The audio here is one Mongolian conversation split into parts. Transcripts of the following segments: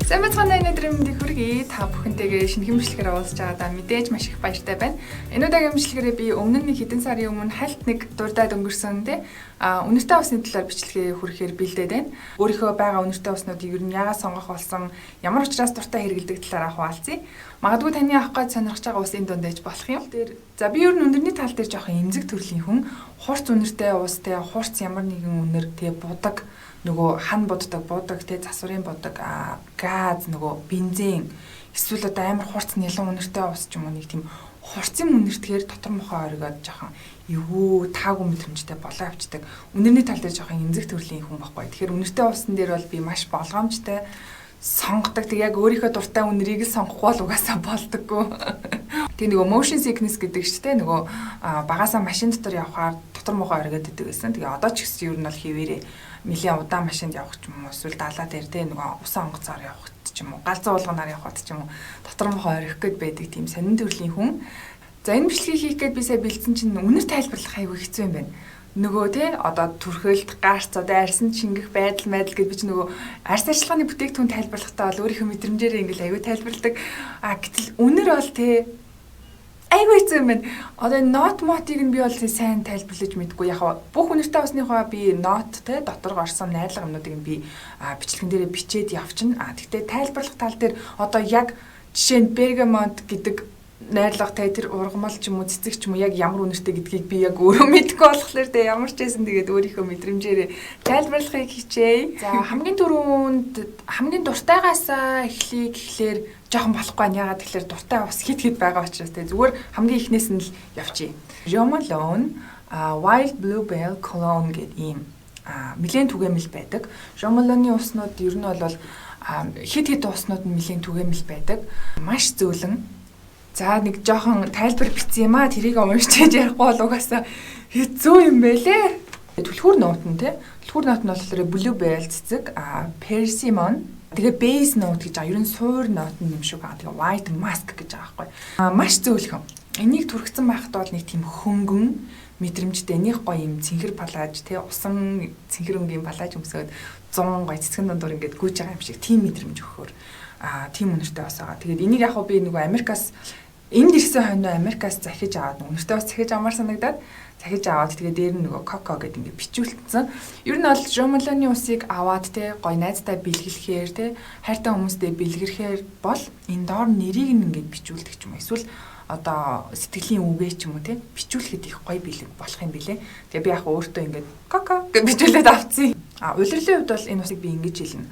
Сайн бацхан өнөөдрийн мэндийг хүргэе. Та бүхэнтэйгээ шинэ хэмжлэгээр уулзж байгаадаа мэдээж маш их баяртай байна. Энэ удаагийн хэмжлэгээрээ би өмнө нь хэдэн сарын өмнө хальт нэг дурдаад өнгөрсөн те үнэртэй усны талаар бичлэгээ хүрэхээр бэлдээд байна. Өөрийнхөө байгаа үнэртэй уснуудыг ер нь яагаад сонгох болсон, ямар учраас дуртай хэрэгэлдэг талаар хуваалцъя. Магадгүй таны авах гэж сонирхож байгаа ус энэ дундаж болох юм. За би ер нь өндөрний тал дээр жоохон эмзэг төрлийн хүн. Хурц үнэртэй ус те хурц ямар нэгэн үнэр те будаг нөгөө хан буддаг те засварын будаг газ нөгөө бензин эсвэл одоо амар хурц нялан үнэртэй ус ч юм уу нэг тийм хурцын үнэртгээр дотор мохоо оргиод жоохон эвгүй таагүй мэдрэмжтэй болоо авчдаг. Үнэрний тал дээр жоохон эмзэг төрлийн хүн байхгүй. Тэгэхээр үнэртэй усан дээр бол би маш болгоомжтой сонгодог. Тэг яг өөрийнхөө дуртай үнэрийг л сонгохгүй бол угаасаа болдоггүй. Тэг нөгөө motion sickness гэдэг чинь те нөгөө багасаа машин дотор явхаар дотор мохоо оргиод идэг гэсэн. Тэгээ одоо ч гэсэн ер нь бол хിവэрээ нэлийн удаан машинд явах ч юм уу эсвэл далаа дээр те нөгөө усан онгоцоор явах ч юм уу галзуу уулганаар явхад ч юм уу дотор мохоо орхих гээд байдаг тийм сонин төрлийн хүн. За энэ бичлэгийг хийх гээд би сая бэлдсэн чинь үнэр тайлбарлах аягүй хэцүү юм байна. Нөгөө те одоо түрхэлт гарц одоо арьсан шингэх байдал гэдээ би ч нөгөө арьс арчилгааны бүтээгдэхүүн тайлбарлахдаа бол өөрийнхөө мэдрэмжээр ингээл аягүй тайлбарладаг. Гэтэл үнэр бол те айгүй хэцүү юм байна. Одоо нот мотыг нь би бол сайн тайлбарлаж мэдгүй. Яг бүх үнэртэй усныхоо би нот те доторг орсон найрлага юмнуудыг нь би бичлэгэн дээрээ бичээд явчихна. Тэгтээ тайлбарлах тал дээр одоо яг жишээ нь бергамот гэдэг найрлага те тэр ургамал ч юм уу цэцэг ч юм уу яг ямар үнэртэй гэдгийг би яг өөрөө мэдэхгүй болохоор те ямар ч байсан тэгээд өөрийнхөө мэдрэмжээр тайлбарлахыг хичээе. За хамгийн түрүүнд хамгийн дуртайгаасаа эхлэе гэхлээр жоохон болохгүй нь ягаад тэгэхээр дуртай ус хит байгаа учраас те зүгээр хамгийн ихнээс нь л явчихъя. Jo Malone Wild Bluebell Cologne гэдэг ийм нэлээд түгээмэл байдаг. Jo Malone-ийн уснууд ер нь бол хит уснууд нь нэлээд түгээмэл байдаг. Маш зөөлөн. За нэг жоохон тайлбар бичсэн юм а тэрийг уншиж ярихгүй бол угаасаа хэцүү юм байлээ. Түлхүүр нот нь те. Түлхүүр нот нь болохоор Bluebell цэцэг, Persimmon. Тэгээ base note гэж ер нь суур нот нь юм шиг байгаа. Тэгээ white musk гэж байгаа байхгүй. Маш зөөлхөн. Энийг түрхсэн байхад бол нэг тийм хөнгөн мэдрэмжтэй нэг гоё юм цэнхэр палаж те усан цэнхэр өнгийн палаж өмсөд 100 гоё цэцгэн дундуур ингээд гүйж байгаа юм шиг тийм мэдрэмж өгөхөөр тийм үнэртэй бас байгаа. Тэгээд энийг яг би нөгөө Америкаас энд ирсэн хойно Америкаас захиж аваад үнэртэй бас захиж авмаар санагдаад захиж аваад тэгээ дээр нь нөгөө коко гэдэг ингээд бичүүлсэн. Ер нь бол Jo Malone-ийн усыг аваад те гоё найзтай бэлгэлэхээр те хайртай хүмүүстэй бэлгэрэхээр бол энэ доор нэрийг нь ингээд бичүүлдэг ч юм уу эсвэл одоо сэтгэлийн үгээ ч юм уу те бичүүлэхэд их гоё бэлэг болох юм билэ. Тэгээ би яг өөртөө ингээд коко гэж бичүүлээд авцیں۔ Улирлын хувьд бол энэ усыг би ингэж хэлнэ.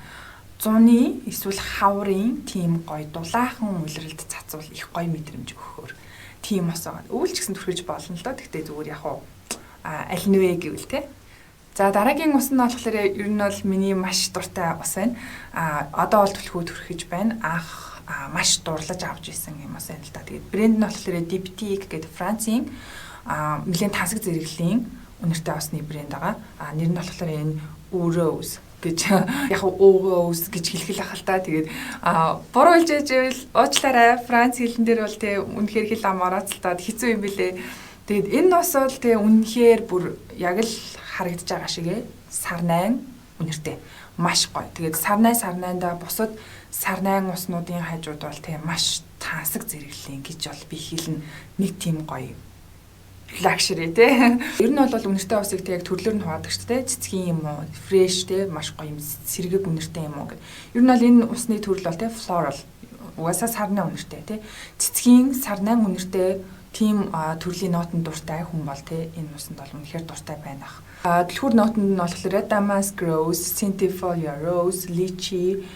Зуны эсвэл хаврын тийм гоё дулаахан улиралд цацвал их гоё мэдрэмж өгөхөөр тийм ус байгаа. Өвөл ч гэсэн түрхэж болно л доо. Тэгтээ зүгээр яг аль нь вэ гэвэл те. За дараагийн ус нь болохоор ер нь бол миний маш дуртай ус байна. Одоо бол түлхүү түрхэж байна. Маш дурлаж авч исэн юм ус байна л да. Тэгээд брэнд нь болохоор Diptyque гэдэг Францын нэлээд тансаг зэрэглэлийн үнэртэй усны брэнд байгаа. Нэр нь болохоор энэ Rose гэж яг Rose гэж хэлхэл ахал та. Тэгээд буруу хэлж байвал уучлаарай. Франц хэлэн дээр бол те үнэхээр хэл амаарацлаад хэцүү юм билэ. Тэгээд энэ ус бол те үнэхээр бүр яг л харагдаж байгаа шигэ сарнайн үнэртэй. Маш гоё. Тэгээд сарнайнда бусад сарнайн уснуудын хажууд бол те маш тансаг зэрэглэлийн гэж бол би хэлнэ. Нэг тийм гоё luxury те. Ер нь бол үнэртэй усыг те яг төрлөөр нь хуваадаг шүү дээ. Цэцгийн юм уу, fresh те маш гоё юм сэрэг үнэртэй юм уу гэх. Ер нь бол энэ усны төрөл бол те floral. Угаасаа сарнай үнэртэй те. Цэцгийн сарнай үнэртэй тийм төрлийн нотон дуртай хүн бол те энэ усанд бол үнэхээр дуртай байна ах. Түлхүүр нотонд нь болохоор Damask Rose, Centifolia Rose, Lychee,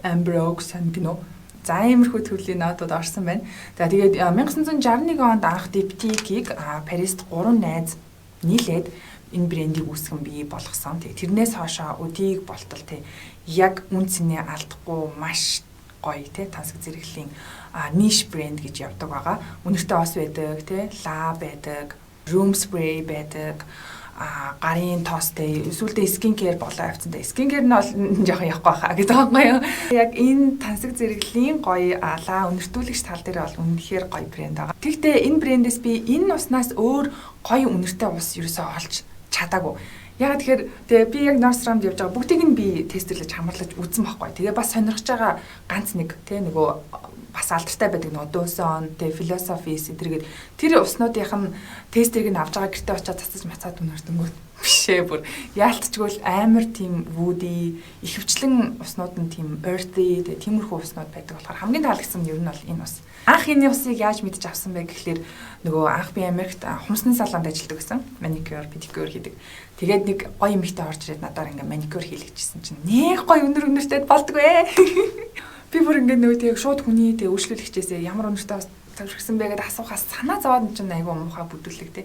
Ambrox гэнэ. За иймэрхүү төрлийн нотууд орсон байна. За тэгээд 1961 онд анх Diptyque-ийг Парист 3 найз нийлээд энэ брендийг үүсгэн бий болгосон. Тэгээд тэрнээс хойшоо өдийг болтол те яг үн цэнээ алдахгүй маш гоё те тансаг зэрэглэлийн ниш брэнд гэж явдаг байгаа. Үнэртэй ос байдаг те ла байдаг, room spray байдаг. Гарын тоостэй эсвэл скин кэр болоо авцсан. Скин кэр нь бол жоохон явахгүй хаа гэдэг байгаа юм. Яг энэ тансаг зэрэглэлийн гоё лаа үнэртүүлэгч тал дээр бол үнэхээр гоё брэнд байгаа. Тэгтээ энэ брэндээс би энэ уснаас өөр гоё үнэртэй ус ерөөсөө олж чадаагүй. Яг тэгэхээр тэгээ би яг Nordstrom-д явж байгаа бүгдийг нь би тестерлэж хамгаалж үзсэн байхгүй. Тэгээ бас сонирхож байгаа ганц нэг тий нөгөө бас алдартай байдаг нөгөө Dawson, тэгээ Philosophy зэрэг тэр уснуудынх нь тестерийг нь авч байгаа гэртээ очиад цацаж мацаад үнэрдэнгүү бишээ бүр яалтчгүй амар тийм woody ихэвчлэн уснууд нь тийм earthy тэгээ тиймэрхүү уснууд байдаг болохоор хамгийн таалагдсан нь ер нь бол энэ ус. Анх энэ усыг яаж мэдж авсан бэ гэхлээр нөгөө анх би Америкт хумсны салонд ажилладаг гэсэн. Маникюр, педикюр хийдэг. Тэгээд нэг гоё эмэгтэй орж ирээд надаар ингээ маникюр хийлгэжсэн чинь нэг гоё өнөртэй болдгоо. Би бүр ингээ нөгөө тэг шууд хүний тэг үйлчлүүлэгчээсээ ямар өнөртэй тавьчихсан бэ гэдээ асуухаас санаа зовоод чинь айгүй муухай бүдүүлэг те.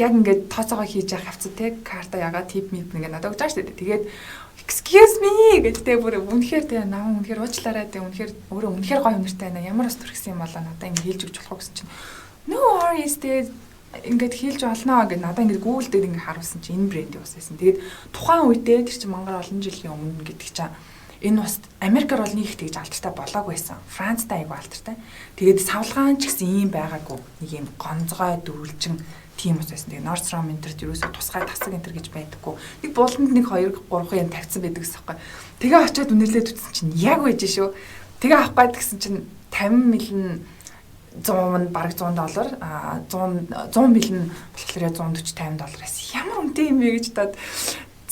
Яг ингээд тооцоогоо хийж явах явцад те карта ягаа тип мэд ингээ надад өгч байгаа шүү дээ. Тэгээд excuse me гэдэгтэй бүр үнэхээр те нам үнэхээр уучлаарай те үнэхээр өөрөө үнэхээр гоё өнөртэй байна. Ямар ус төрхсөн юм болоо надад ингээ хийлж өгч болох гэсэн чинь no worries те ингээд хийлж олноо гэж надад ингээд Google дээр ингээ харуулсан чинь энэ брендийн ус байсан. Тэгээд тухайн үедээ тэр чинь Монгол олон жилийн өмнө гэдэг чинь энэ ус Америкаар бол нэг их тэгж алдартай болоог байсан. Францтай айгүй алдартай. Тэгээд савлгаан ч гэсэн ийм байгаагүй. Нэг ийм гонцгой дөрвөлжин тийм ус байсан. Тэгээд Nordstrom энтерт ерөөсө тусгай тасаг энтер гэж байдаггүй. Нэг буланд нэг 2 3 ям тавьсан байдаг гэсэн юм байна. Тэгээ очиод үнэрлээд үтсэн чинь яг байж шүү. Тэгээ авах гээд гэсэн чинь 50 мл 100 нь бараг $100 100 мл нь болохоор $140 $50 ямар үнэтэй юм бэ гэж даад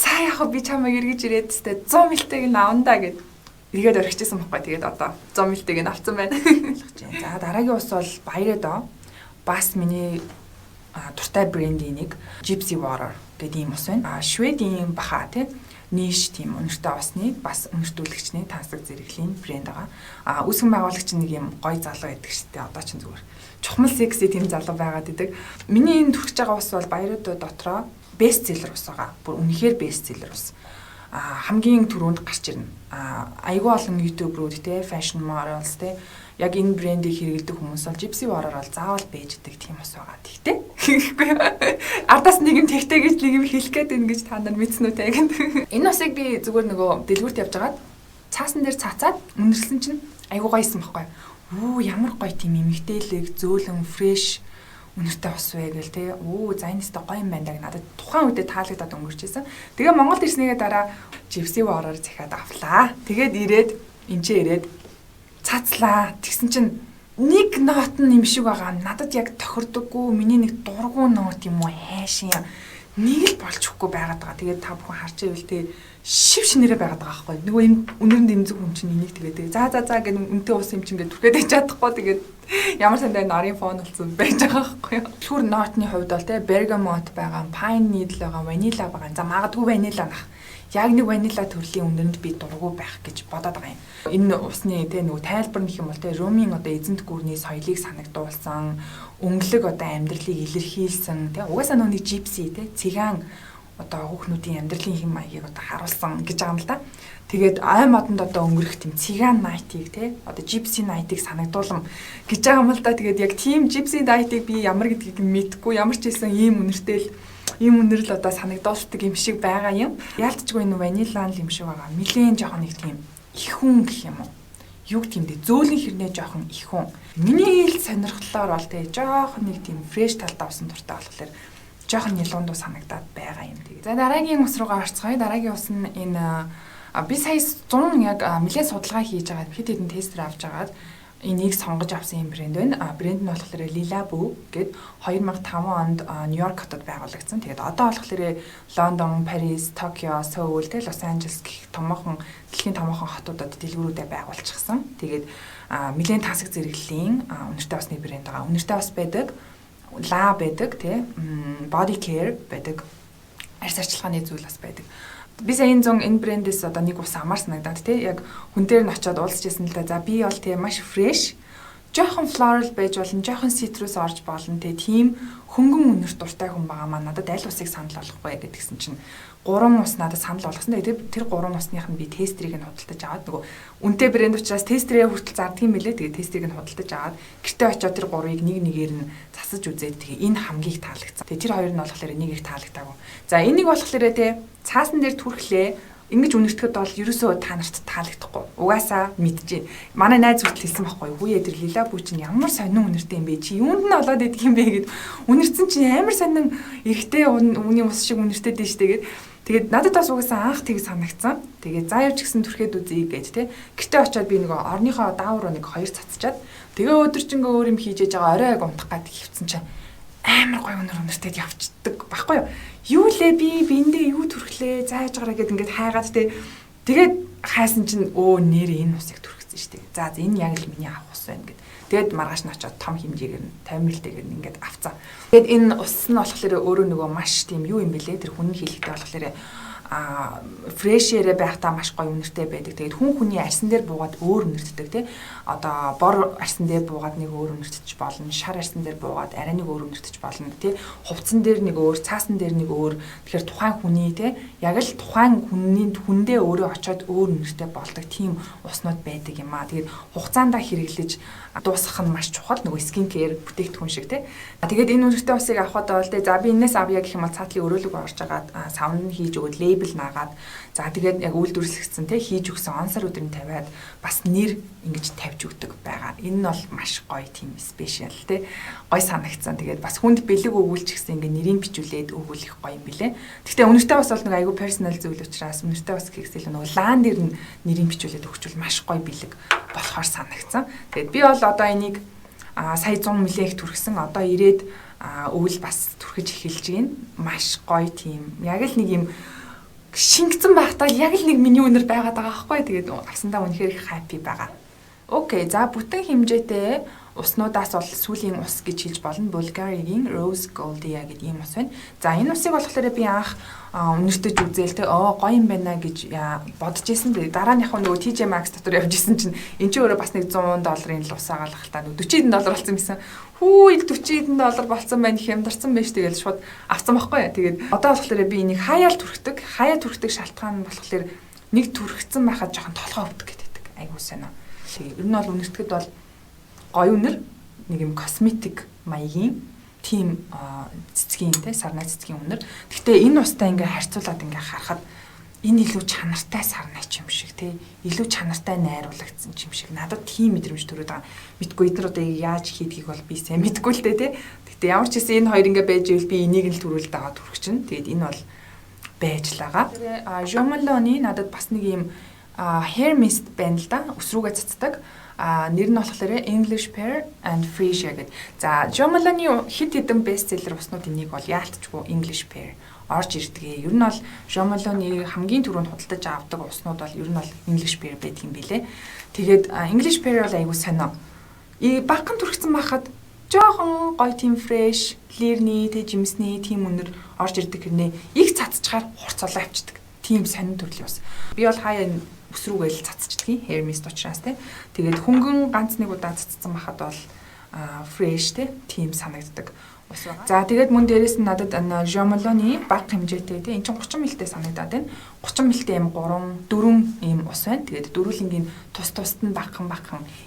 цаа яг би чамайг эргэж ирээд тест 100 мэлтэйг нь авандаа гэд эргээд орхижсэн байхгүй. Тэгээд одоо 100 мэлтэйг нь авсан байна. За дараагийн ус бол баяраа доо. Бас миний дуртай брендийн нэг Gypsy Water гэдэг ийм ус байна. Шведийн баха тий ниш тийм өнөртэй усны бас өнөртүүлэгчний тансаг зэрэглэлийн брэнд байгаа. Үүсгэн байгуулагч нэг юм гоё залуу байдаг шүү дээ. Одоо ч зүгээр чухмал секси тийм залуу байгаад идэг. Миний энэ түрхэж байгаа ус бол баярууд дотроо best seller ус байгаа. Бүр үнэхээр best seller ус. Хамгийн түрүүнд гарч ирнэ. Айгүй олон YouTuber-ууд те fashion models те яг энэ брендийг хэрэглэдэг хүмүүс бол Gypsy Water бол заавал бэж идэг тийм ус байгаа. Тэгтээ. Ардаас нэг юм тэгтэй гэж нэг юм хэлэх гээд байна гэж та нар мэдсэн үү те. Энэ усыг би зүгээр нөгөө дэлгүүрт явж байгаад цаасан дээр цаацаад үнэрсэн чинь айгүй гоё исэн байхгүй. Ямар гоё тийм эмэгтэйлэг, зөөлөн, fresh үнэртэй ус вэ гэл те. За энэ өстө гоё юм байна даг надад тухайн үедээ таалагдаад өнгөрчээсэн. Тэгээ Монголд ирснийгээ дараа Gypsy Water захиад авлаа. Тэгээд ирээд энчээ ирээд цацлаа. Тэгсэн чинь нэг нот нь юм шиг байгаа. Надад яг тохирдоггүй. Миний нэг дургуун нот юм уу хайшин нэг л болчихгүй байгаад байгаа. Тэгээд та бүхэн харж байвал те шив шинээрээ байгаад байгаа байхгүй. Нөгөө юм өнөрөнд имзэг хүн чинь энийг тэгээд за гэх үнтэй ус юм чинь ингээд түрхээд ич чадахгүй тэгээд ямар сандаа нарын фон болсон байж байгаа байхгүй. Түр нотны хувьд бол те bergamot байгаа, pine needle байгаа, vanilla байгаа. За магадгүй vanilla нах. Яг нэг ванила төрлийн үнэрэнд би дургу байх гэж бодоод байгаа юм. Энэ усны тэ нөгөө тайлбар нэх юм бол тэ Ромын одоо эзэнт гүрний соёлыг санагдуулсан, өнгөлөг одоо амьдралыг илэрхийлсэн тэ угаасаа нөгөө gypsy тэ цыган одоо хүүхнүүдийн амьдралын хэм маягийг одоо харуулсан гэж байгаа юм л да. Тэгээд ай модонд одоо өнгөрөх тийм цыган найтыг тэ одоо gypsy найтыг санагдуулам гэж байгаа юм л да. Тэгээд яг тийм gypsy найтыг би ямар гэдгийг мэдэхгүй ямар ч хэлсэн ийм үнэртэй ийм үнэрл одоо санагдуулдаг юм шиг байгаа юм. Яалтчгүй энэ ванила юм шиг байгаа. Нилээн жоохон нэг тийм ихүн гэх юм уу? Юг тиймдээ зөөлөн хэрнээ жоохон ихүн. Миний ил сонирхлоор бол тэгээ жоохон нэг тийм фреш талдаа авсан дуртай болохоор жоохон нилуундуу санагдаад байгаа юм тэгээ. За дараагийн ус руугаа орцгоё. Дараагийн ус нь энэ би сая 100 яг нэлээд судалгаа хийж байгаа хэд хэдэн тестер авч агаад энийг сонгож авсан юм брэнд байна. Брэнд нь болохоор Lilabou гэд 2005 онд Нью-Йорк хотод байгуулагдсан. Тэгээд одоо болохоор Лондон, Парис, Токио, Сөүл, Лос Анжелес гэх дэлхийн томоохон хотуудад дэлгүүрүүдэд байгуулчихсан. Тэгээд нэлээд тасаг зэрэглэлийн үнэртэй усны брэнд байгаа. Үнэртэй ус байдаг, La байдаг, Body Care байдаг. Арьс арчилгааны зүйл бас байдаг. Би сая энэ брэндээс одоо нэг ус амар санагдаад яг хүн дээр нь очиод уулзчихсан л да. За би бол маш fresh, жоохон floral байж болно, жоохон citrus орж болно. Тийм хөнгөн үнэрт дуртай хүн байгаа маа надад аль усыг санал болгохгүй гэдгсэн чинь 3 ус надад санал болгосон. Тэгээд тэр 3 усных нь би тестерийг нь худалдаж аваад нөгөө үнэтэй брэнд учраас тестерээ хүртэл зарддаг юм билээ. Тэгээд тестерийг нь худалдаж аваад гэртээ очиод тэр 3-ыг нэг нэгээр нь засаж үзээд тэгээ энэ хамгийн их таалагдсан. Тэгээд тэр хоёр нь болохоор энийг их таалагдаагүй. За энийг болохоор цаасан дээр түрхлээ Ингэж үнэртэхэд бол ерөөсөө та нарт таалагдахгүй. Угаасаа мэдчихээн. Манай найз хүртэл хэлсэн байхгүй юу? Хүүе тэр лила бүү чинь ямар сонин үнэртэй юм бэ? Чи юунд нь олоод идэх юм бэ гэд. Үнэрсэн чинь амар сонин эрэгтэй үний ус шиг үнэртэй дээ штэ гэд. Тэгээд надад бас угаасаа анх тийг санагцсан. Тэгээд заа явж гисэн түрхэд үзье гэж те. Гэртээ очиод би нөгөө орныхоо даавруу нэг хоёр цацчаад тэгээ өдөржингөө өөр юм хийж байгаа орой гомдох гад хөвцөн чинь амар гоё үнэртэйд явцдаг баггүй юу? Юу лээ би эндээ юу төрхлээ зааж гараа гэд ингээд хайгаад тэгээд хайсан чинь нэр энэ усыг төрхсөн шүү дээ. За энэ яг л миний авах ус байна гэд. Тэгээд маргааш нь очиод том хэмжээгээр нь 50 мл-ээр ингээд авцаа. Тэгээд энэ ус нь болохоор өөрөө нөгөө маш тийм юу юм бэлээ тэр хүн хийлэгтэй болохоор фрэшээрээ байхдаа маш гоё үнэртэй байдаг. Тэгээд хүн хүний арьсан дээр буугаад өөр үнэртдэг тий. Одоо бор арьсан дээр буугаад нэг өөр үнэртэж болно. Шар арьсан дээр буугаад арай нэг өөр үнэртэж болно тий. Хувцсан дээр нэг өөр, цаасан дээр нэг өөр. Тэгэхээр тухайн хүний тий яг л тухайн хүндээ өөрөө очиод өөр үнэртэй болдог тийм уснууд байдаг юм аа. Тэгээд хугацаанд хэрэглэж дуусгах нь маш чухал нөгөө скин кеэр бүтээгдэхүүн шиг тий. Тэгээд энэ үнэртэй усыг авахад бол тий за би энэс авъя гэх юм бол цаатлын өрөөлөг орж агаад савн хийж өгөөд лейбл наагаад за тэгээд яг үйлдвэрлэгдсэн тий хийж өгсөн онсар өдрийн тавиад бас нэр ингэж тавьж өгдөг байгаа. Энэ нь бол маш гоё тийм спешиал тий гоё санагдсан. Тэгээд бас хүнд бэлэг өгүүлчихсэн ингээ нэрийг бичүүлээд өгүүлэх гоё юм билэ. Гэхдээ үнэртэй бас бол нэг айгүй персонал зүйл учраас үнэртэй бас гэхсэл нөгөө лаан дээр нь нэрийг бичүүлээд өгчвөл маш гоё бэлэг болохоор санагдсан. Тэгээд би бол одоо энийг сая 100 мл их түргсэн. Одоо ирээд өвөл бас түрхэж эхэлж гин. Маш гоё тийм. Яг л нэг юм шингэсэн байхдаа яг л нэг миний үнэр байгаад байгаа байхгүй. Тэгээд авсандаа үнэхээр их хаппи байгаа. Окей, за бүтэн хэмжээтэй уснуудаас бол сүүлийн ус гэж хэлж болно. Bulgari-гийн Rose Goldia гэдэг ийм ус байна. За энэ усыг болохоор би анх үнэртэж үзээл те гоё юм байна гэж бодож исэн. Дарааныхаа нөгөө TJ Maxx дотор явж исэн чинь эн чинь өөрөө бас нэг $100 л ус агаалах л та $40 болсон байсан. $40 болсон байна их ямдарсан байж тэгэл шууд авсан байхгүй. Тэгээд одоо болохоор би энийг хаяал түрхдэг. Хаяа түрхдэг шалтгаан нь болохоор нэг түрхсэн байхад жоохон толгой өвдөх гэдэг. Айгуу сайн. Ер нь бол үнэртэд бол гоё үнэр нэг юм косметик маягийн тийм цэцгийн те сарнай цэцгийн үнэр. Гэхдээ энэ устай ингээ харьцуулаад ингээ харахад энэ илүү чанартай сарнай юм шиг те илүү чанартай найруулагдсан юм шиг надад тийм мэдрэмж төрөд байгаа. Мэдгүй эдгээр одоо яаж хийдгийг бол би сайн мэдгүй л дээ те. Гэхдээ ямар ч гэсэн энэ хоёр ингээ байж ивэл би энийг л төрүүлээд байгаа төрөх чинь. Тэгээд энэ бол байж л байгаа. Jo Malone надад бас нэг юм hair mist байна л да. Ус рүүгээ цацдаг. Нэр нь болохоор English Pear and Freesia гэдэг. За, Jo Malone хит хэдэн бестселлер уснуудын нэг бол яалтчгүй English Pear орж ирдэг. Ер нь бол Jo Malone хамгийн түрүүнд худалдаж авдаг уснууд бол ер нь бол English Pear байдаг юм билэ. Тэгээд English Pear бол айгүй сонио. Багхан түрхсэн байхад жоохон гоё тийм fresh, лирний, жимсний тийм үнэр орж ирдэг хэрнээ их цацчихаар хурцолоо авчдаг. Тийм сонин төрлийн ус. Би бол хаяа ус рүүгээ л цацчихдгийг hair mist учраас тий. Тэгээд хөнгөн ганц нэг удаа цацсан байхад бол fresh тий тийм санагддаг ус байгаа. За тэгээд мөн дээрэс нь надад Jo Malone бага хэмжээтэй тий. Энд чинь 30 мл-тэй санагдаад байна. 30 мл-тэй юм 4 ийм ус байна. Тэгээд дөрвөлнгийн тус-тусад нь багхан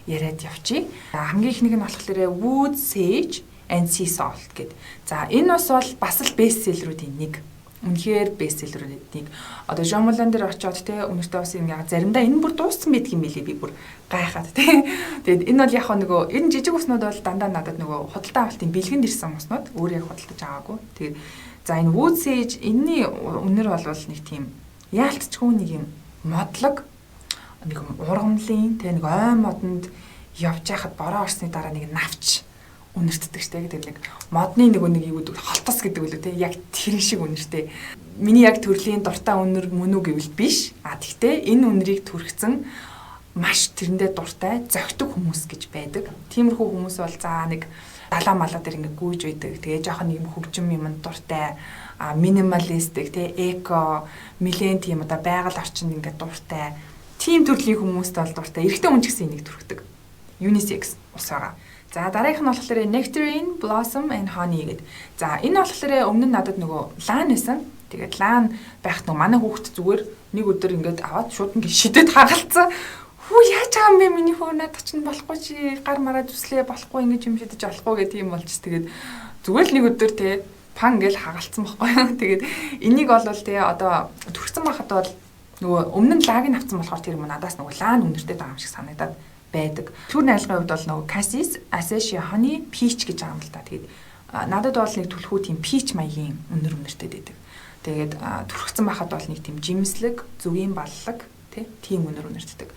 яриад явчих. Хамгийн ихнийг нь болохоор Wood Sage and Sea Salt гэдэг. За энэ ус бол бас л бестселлерүүдийн нэг. Үнэхээр бестселлерүүдийг одоо Jo Malone дээр очиод те үнэртэй ус юм яа заримдаа энэ бүр дууссан байдаг юм билий би бүр гайхаад те. Тэгээд энэ бол яг нөгөө энэ жижиг уснууд бол дандаа надад нөгөө худалдаа авалтын бэлгэнд ирсэн уснууд өөр яг худалдаж аваагүй. Тэгээд за энэ Wood Sage энэний үнэр бол нэг тийм яалтчгүй нэг юм модлог нэг ургамлын те нэг ой модонд явж байхад бороо орсны дараа нэг навч үнэртдэг штэ гэдэг нэг модны нэг юу гэдэг холтос гэдэг үлээ те яг тэр шиг үнэртэй. Миний яг төрлийн дуртай үнэр мөн үү гэвэл биш. Тэгтээ энэ үнэрийг түрхсэн маш тэрэндээ дуртай зөгтөг хүмүүс гэж байдаг. Тиймэрхүү хүмүүс бол за нэг далаа малаа дээр ингээ гүйж байдаг. Тэгээ жоохон юм хөгжим юм дуртай, минималистик те эко, милен тийм одоо байгаль орчинд ингээ дуртай. Тим төрлийн хүмүүст бол дуртай. Эрэгтэй хүн ч гэсэн энийг түрхдэг. Unisex ус байгаа. За дараагийнх нь болохоор Nectarine, Blossom and Honey гэдэг. За энэ болохоор өмнө нь надад нөгөө лаан байсан. Тэгээд лаан байх нөгөө манай хүүхэд зүгээр нэг өдөр ингээд аваад шууд ингээд шидэд хагалцсан. Хүү яаж байгаа юм бэ миний хөө надад чинь болохгүй чи гар мараа зүслээ болохгүй ингэж юм шидэж болохгүй гэдэг юм болж тэгээд зүгээр л нэг өдөр те пан гээл хагалцсан байхгүй. Тэгээд энийг бол те одоо түрхсэн байхад бол Нөгөө өмнө нь лаг нь авсан болохоор тэр юм надаас нөгөө лаа үнэртэй байгаа юм шиг санагдаад байдаг. Түр найрлагын хувьд бол нөгөө Cassis Acacia Honey Peach гэж байгаа юм л да. Тэгээд надад бол нэг түлхүү тийм peach маягийн үнэртэй байдаг. Тэгээд түрхсэн байхад бол нэг тийм жимслэг, зүгийн баллаг тийм үнэртэй.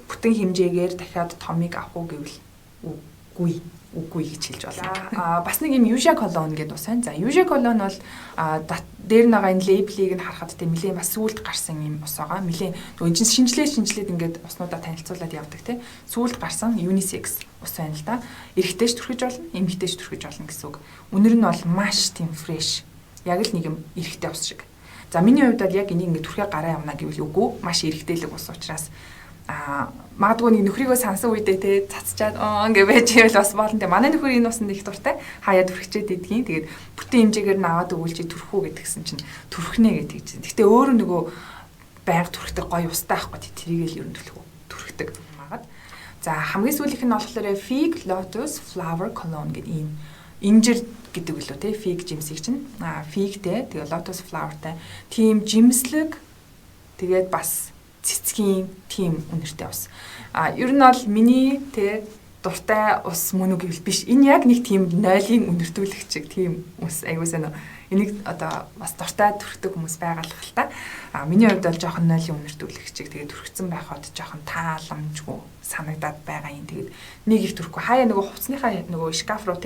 Бүтэн хэмжээгээр дахиад томыг авах уу гэвэл үгүй гэж хэлж байна. Бас нэг юм Yuja Cologne гэдэг ус байна. За Yuja Cologne бол дээр байгаа энэ лейблийг нь харахад тийм нэлээд бас сүүлд гарсан юм ус байгаа. Нэлээд нөгөө шинжлээд ингээд уснуудаа танилцуулаад явдаг тийм. Сүүлд гарсан unisex ус байна л да. Эрэгтэйч түрхэж болно, эмэгтэйч түрхэж болно гэсэн үг. Үнэр нь бол маш тийм fresh. Яг л нэг юм эрэгтэй ус шиг. За миний хувьд бол яг энийг ингээд түрхээ гараа явна гэвэл үгүй. Маш эрэгтэйлэг ус учраас магадгүй нэг нөхрийгөө сансан үедээ те цацчаад ингээ байж ивэл бас болно те. Манай нөхөр энэ усанд их дуртай. Хаяа түрхчээд идгийн. Тэгээд бүтэн хэмжээгээр нь аваад өгвөл чи түрхүү гэдгсэн чинь түрхнэ гэдэг чинь. Гэтэ өөр нөгөө байнга түрхдэг гоё устай ахгүй тэрийг л ер нь түрхдэг магад. За хамгийн сүүлийнх нь болохоор Fig Lotus Flower Cologne гэдэг ийм инжир гэдэг үлээ те. Fig жимсийг чинь. Figтэй тэгээ Lotus Flowerтай. Тийм жимслэг тэгээд бас цэцгийн тийм үнэртэй ус. Ер нь бол миний дуртай ус мөн үг гэвэл биш. Энэ яг нэг тийм нойлын үнэртүүлэгч чиг тийм ус айгуу сайн. Энийг одоо бас дуртай түрхдэг хүмүүс байгалах л та. Миний хувьд бол жоохон нойлын үнэртүүлэгч чиг тэгээд түрхсэн байхад жоохон тааламжгүй санагдаад байгаа юм. Тэгээд нэг их түрхгүй. Хаяа нөгөө хувцсныхаа нөгөө шкаф руу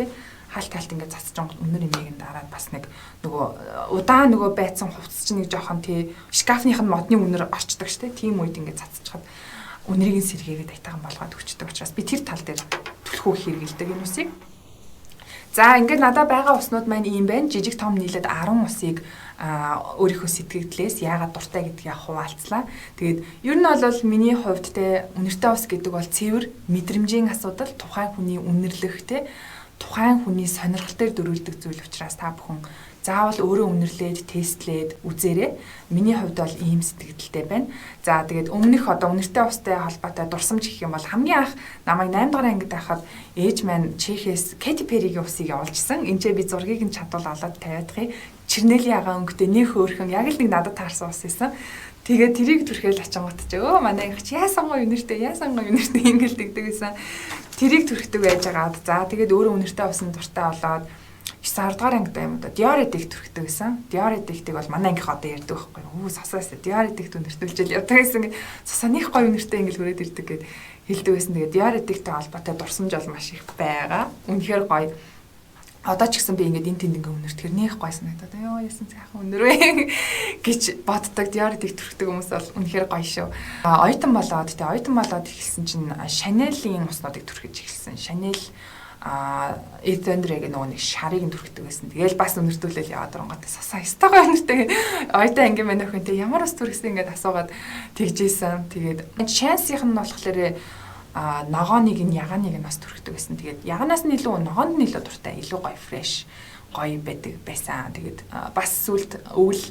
хаалт ингээд цацж өнөр эмийг нь дараад бас нэг нөгөө удаан нөгөө байцсан хувцс чинь нэг жоохон шкафных нь модны үнэр орчдөг штэ. Тийм үед ингээд цацчихад үнэрийг нь сэргээгээд айтайхан болгоод өчтдөг учраас би тэр тал дээр түлхүү хэрэгэлдэг энэ усыг. За ингээд надад байгаа уснууд маань ийм байна. Жижиг том нийлээд 10 усыг өөрийнхөө сэтгэгдлээс яагаад дуртай гэдгийг хуваалцлаа. Тэгээд ер нь бол миний хувьд үнэртэй ус гэдэг бол цэвэр мэдрэмжийн асуудал, тухайн хүний үнэрлэх тухайн хүний сонирхол дээр дөрүүлдэг зүйл учраас та бүхэн заавал өөрөө үнэрлээд, тестлээд үзээрэй. Миний хувьд бол ийм сэтгэлдэлтэй байна. За тэгээд өмнөх одоо үнэртэй устай холбоотой дурсамж гэх юм бол хамгийн анх намайг 8 дугаар ангид байхад ээж маань Чехээс Katy Perry-гийн усыг явуулжсэн. Энд би зургийг нь чадвал тавиадахыг. Чернэлийн агаан өнгөтэй нэг хөөрхөн яг л нэг надад таарсан ус байсан. Тэгээд тэрийг түрхээл ачингууд ч манай их яасан гоё үнэртэй ингээл дэгдэг байсан. Тэрийг түрхдэг байж байгаа. За тэгээд өөрөө үнэртэй усан дуртай болоод 9 дугаар ангид юм да. Diuretic түрхдэг байсан. Diuretic-ийг бол манай ангих одоо ярьдаг байхгүй. Сосоос Diuretic үнэртүүлжэл явдаг гэсэн. Сосоных гоё үнэртэй ингээл хүрээд ирдэг гэд хэлдэг байсан. Тэгээд Diuretic-тэй холбоотой дурсамж бол маш их байгаа. Үнэхээр гоё. Одоо ч гэсэн би ингээд энэ тэнд ингээ үнэртгэр нэх гой санагдаад яасан цаахан үнэр вэ гэж боддог. Diuretic түрхдэг хүмүүс бол үнэхээр гоё шүү. Ойтон болоод эхэлсэн чинь Chanel-ийн уснуудыг түрхэж эхэлсэн. Chanel Ethendreg нөгөө нэг шарыг нь түрхдэг байсан. Тэгээл бас үнэртүүлэл яваад оронготой сасаа стогоо үнэртэй. Ойтон анги мань охинтэй ямар ус түрхсэн ингээд асуугаад тэгжсэн. Тэгээд Chance-ийнх нь болохоор ногооныг нь ягааныг нь бас түрхдэг байсан. Тэгээд ягаанаас нь илүү ногоонд нь илүү дуртай, илүү гоё fresh гоё байдаг байсан. Тэгээд бас сүлд өвөл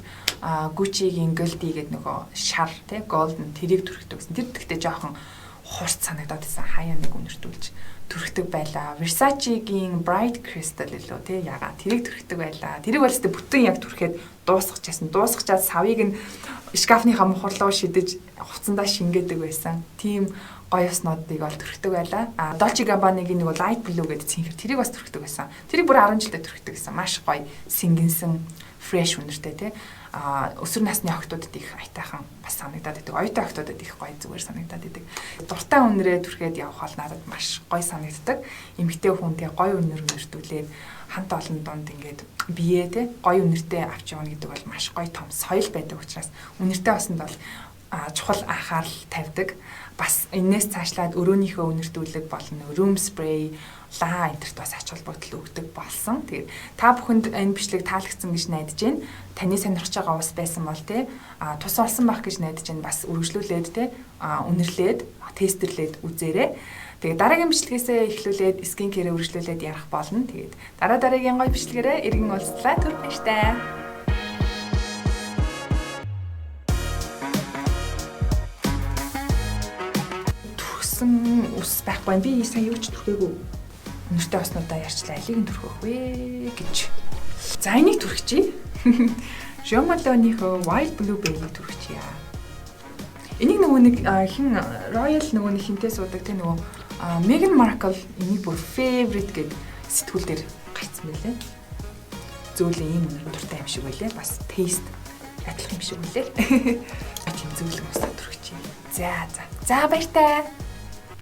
Gucci-гийн Goldie гэдэг нөгөө шар golden тэрийг түрхдэг байсан. Тэр тэгтээ жоохон хурц санагдаад байсан. Хаяа нэг үнэртүүлж түрхдэг байлаа. Versace-гийн Bright Crystal илүү ягаан тэрийг түрхдэг байлаа. Тэрийг бол өстө бүтэн яг түрхэд дуусгачаасан. Дуусгачаад савыг нь шкафныхаа мухарлуу шидэж хувцсандаа шингээдэг байсан. Тийм гоё уснуудыг бол түрхдэг байлаа. Dolce Gabbana-гийн нэг light blue гэдэг цэнхэр тэрийг бас түрхдэг байсан. Тэрийг бүр 10 жилдээ түрхдэг байсан. Маш гоё сэнгэнсэн fresh үнэртэй өсвөр насны охтуудад их айтайхан бас санагдаад байдаг. Оюутан охтуудад их гоё зүгээр санагдаад байдаг. Дуртай үнэрээ түрхээд явах бол надад маш гоё санагддаг. Эмэгтэй хүн гоё үнэр үнэртүүлээд хамт олон донд ингээд бие гоё үнэртэй авч явна гэдэг бол маш гоё том соёл байдаг учраас үнэртэй усанд бол чухал анхаарал тавьдаг. Бас энэс цаашлаад өрөөнийхөө үнэртүүлэг болно. Room spray, лаа энтерт бас ач холбогдол өгдөг болсон. Тэгээд та бүхэнд энэ бичлэг таалагдсан гэж найдаж байна. Таны сонирхож байгаа ус байсан бол тус олсон байх гэж найдаж байна. Бас үргэлжлүүлээд үнэрлээд, тестэрлээд үзээрэй. Тэгээд дараагийн бичлэгээс эхлүүлээд skin care үргэлжлүүлээд ярих болно. Тэгээд дараагийн гоё бичлэгээрээ иргэн уулзлаа. Түр баяртай. Ус байхгүй. Би сая юу ч түрхээгүй. Үнэртэй уснуудаа ярьчлаа. Алийг нь түрхэх вэ гэж. За энийг түрхчихье. Jean Malone-ийнхөө Wild Blueberry түрхчихье. Энийг нөгөө нэг хин Royal нөгөө нэг хинтээ суудаг те нөгөө Meghan Markle энийг бүр favorite гэд сэтгүүл дээр гарцсан байлээ. Зөүлийн ийм дуртай юм шиг байлээ. Бас taste адилхан юм шиг байлээ. Тийм зөвлөг өсөж төрөгч юм. За баяртай.